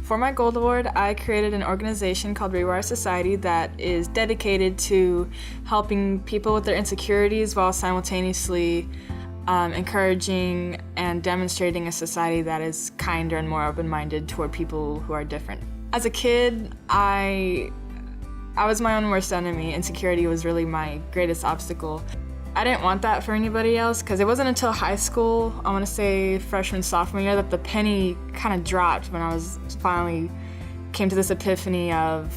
For my Gold Award, I created an organization called Rewire Society that is dedicated to helping people with their insecurities while simultaneously encouraging and demonstrating a society that is kinder and more open-minded toward people who are different. As a kid, I was my own worst enemy. Insecurity was really my greatest obstacle. I didn't want that for anybody else because it wasn't until high school, I want to say freshman, sophomore year, that the penny kind of dropped when I was finally came to this epiphany of,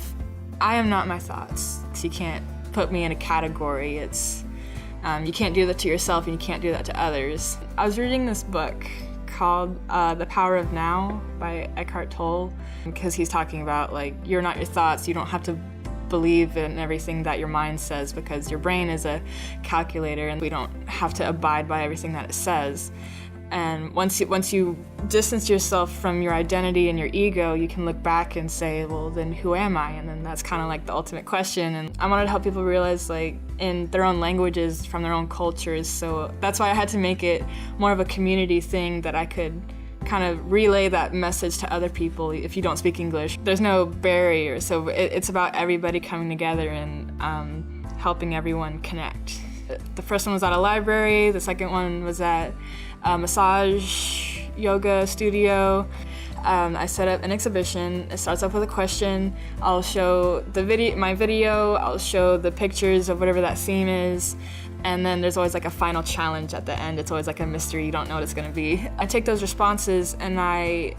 I am not my thoughts. You can't put me in a category. You can't do that to yourself and you can't do that to others. I was reading this book called The Power of Now by Eckhart Tolle because he's talking about you're not your thoughts. You don't have to believe in everything that your mind says because your brain is a calculator and we don't have to abide by everything that it says. And once you distance yourself from your identity and your ego, you can look back and say, well, then who am I? And then that's kind of the ultimate question. And I wanted to help people realize in their own languages, from their own cultures. So that's why I had to make it more of a community thing that I could kind of relay that message to other people if you don't speak English. There's no barrier, so it's about everybody coming together and helping everyone connect. The first one was at a library, the second one was at a massage yoga studio. I set up an exhibition. It starts off with a question. I'll show my video, I'll show the pictures of whatever that theme is, and then there's always a final challenge at the end. It's always a mystery, you don't know what it's gonna be. I take those responses and I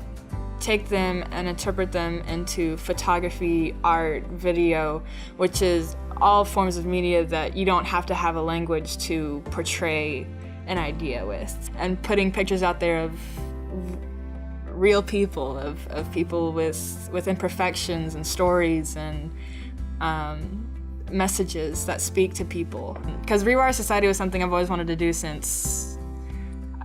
take them and interpret them into photography, art, video, which is all forms of media that you don't have to have a language to portray an idea with. And putting pictures out there of real people, of people with imperfections and stories and messages that speak to people. Because Rewire Society was something I've always wanted to do since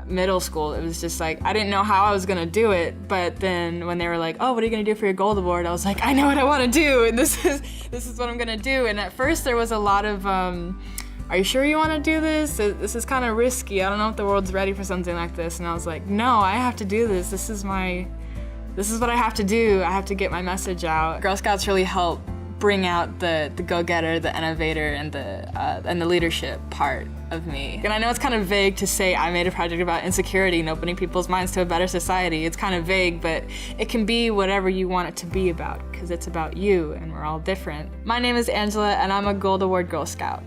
middle school. It was just I didn't know how I was gonna do it, but then when they were oh, what are you gonna do for your Gold Award? I was I know what I wanna do, and this is what I'm gonna do. And at first there was a lot of, are you sure you wanna do this? This is kind of risky. I don't know if the world's ready for something like this. And I was no, I have to do this. This is what I have to do. I have to get my message out. Girl Scouts really help bring out the go-getter, the innovator, and the leadership part of me. And I know it's kind of vague to say I made a project about insecurity and opening people's minds to a better society. It's kind of vague, but it can be whatever you want it to be about because it's about you and we're all different. My name is Angela and I'm a Gold Award Girl Scout.